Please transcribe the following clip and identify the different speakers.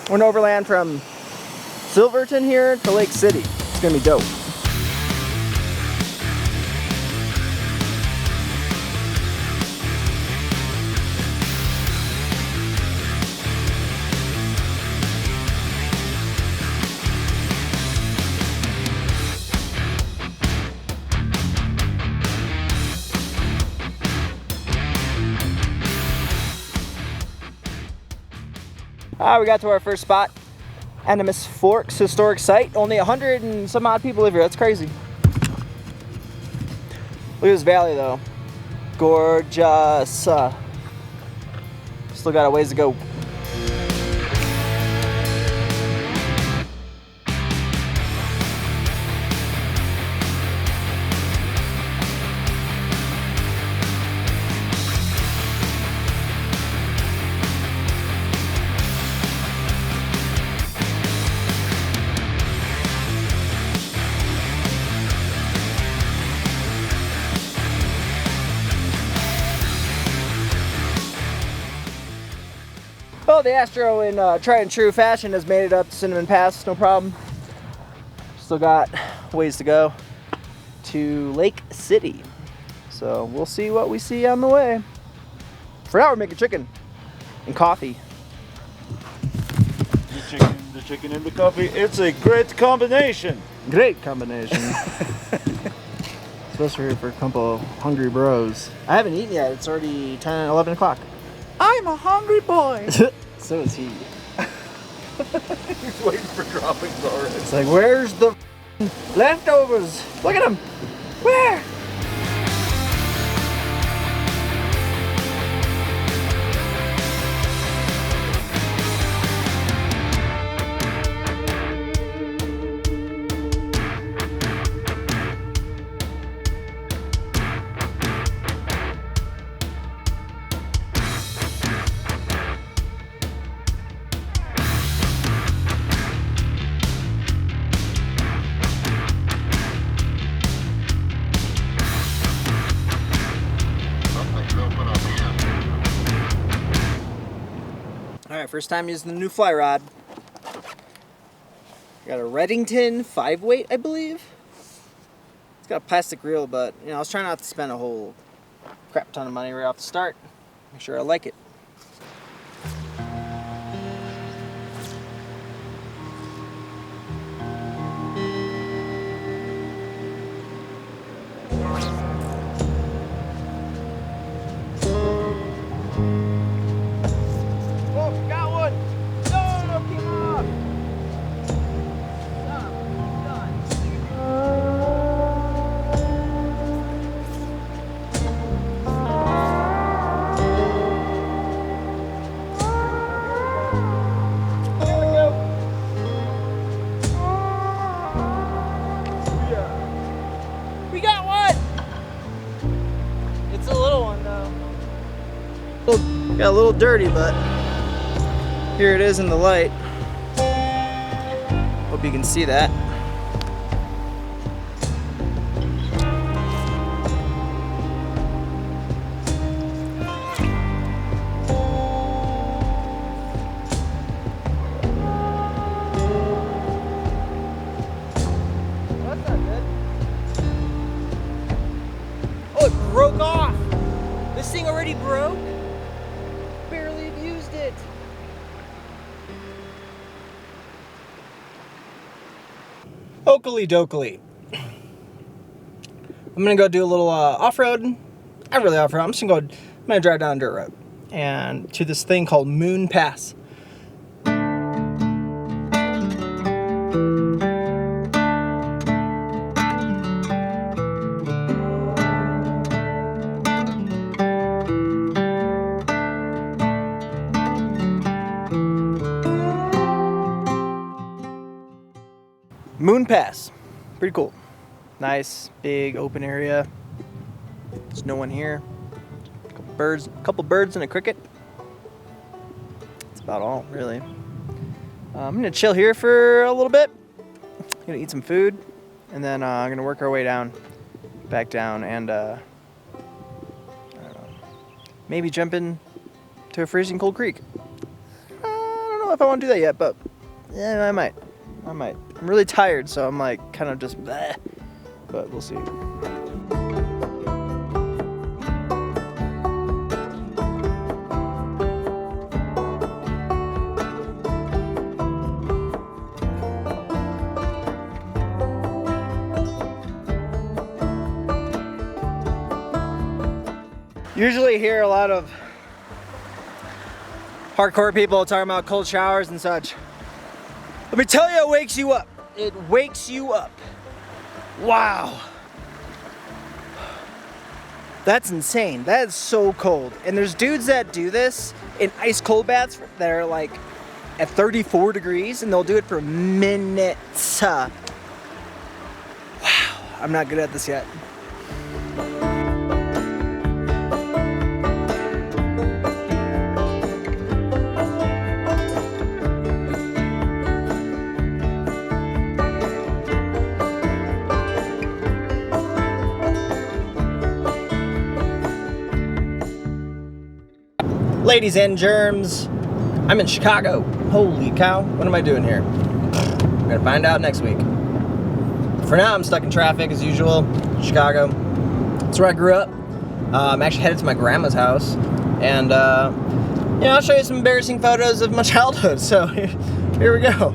Speaker 1: We're gonna overland from Silverton here to Lake City. It's gonna be dope. We got to our first spot, Animus Forks Historic Site. Only 100 and some odd people live here. That's crazy. Look at this valley though. Gorgeous. Still got a ways to go. Well, the Astro in tried and true fashion has made it up to Cinnamon Pass, no problem. Still got ways to go to Lake City. So we'll see what we see on the way. For now, we're making chicken and coffee.
Speaker 2: The chicken and the coffee, it's a great combination.
Speaker 1: Great combination. Especially for a couple hungry bros. I haven't eaten yet. It's already 10, 11 o'clock.
Speaker 2: I'm a hungry boy.
Speaker 1: So is he.
Speaker 2: He's waiting for droppings already.
Speaker 1: It's like, where's the leftovers? Look at them. Where? Alright, first time using the new fly rod. Got a Reddington 5-weight, I believe. It's got a plastic reel, but I was trying not to spend a whole crap ton of money right off the start. Make sure I like it. Got a little dirty, but here it is in the light. Hope you can see that. Well, that's not good. Oh, it broke off. This thing already broke? Barely have used it. Oakley dokley. I'm gonna go do a little off-road. Not really off-road. I'm gonna drive down a dirt road and to this thing called Moon Pass. Moon Pass, pretty cool. Nice, big, open area. There's no one here. A couple birds and a cricket. That's about all, really. I'm gonna chill here for a little bit. Gonna eat some food, and then I'm gonna work our way back down, and I don't know, maybe jump in to a freezing cold creek. I don't know know if I want to do that yet, but yeah, I might. I'm really tired, so I'm like kind of just bleh, but we'll see. Usually hear a lot of hardcore people talking about cold showers and such. Let me tell you, it wakes you up. It wakes you up. Wow. That's insane. That is so cold. And there's dudes that do this in ice cold baths that are like at 34 degrees, and they'll do it for minutes. Wow, I'm not good at this yet. Ladies and germs, I'm in Chicago. Holy cow, what am I doing here? We're gonna find out next week. For now, I'm stuck in traffic as usual, Chicago. That's where I grew up. I'm actually headed to my grandma's house, and I'll show you some embarrassing photos of my childhood, so here we go.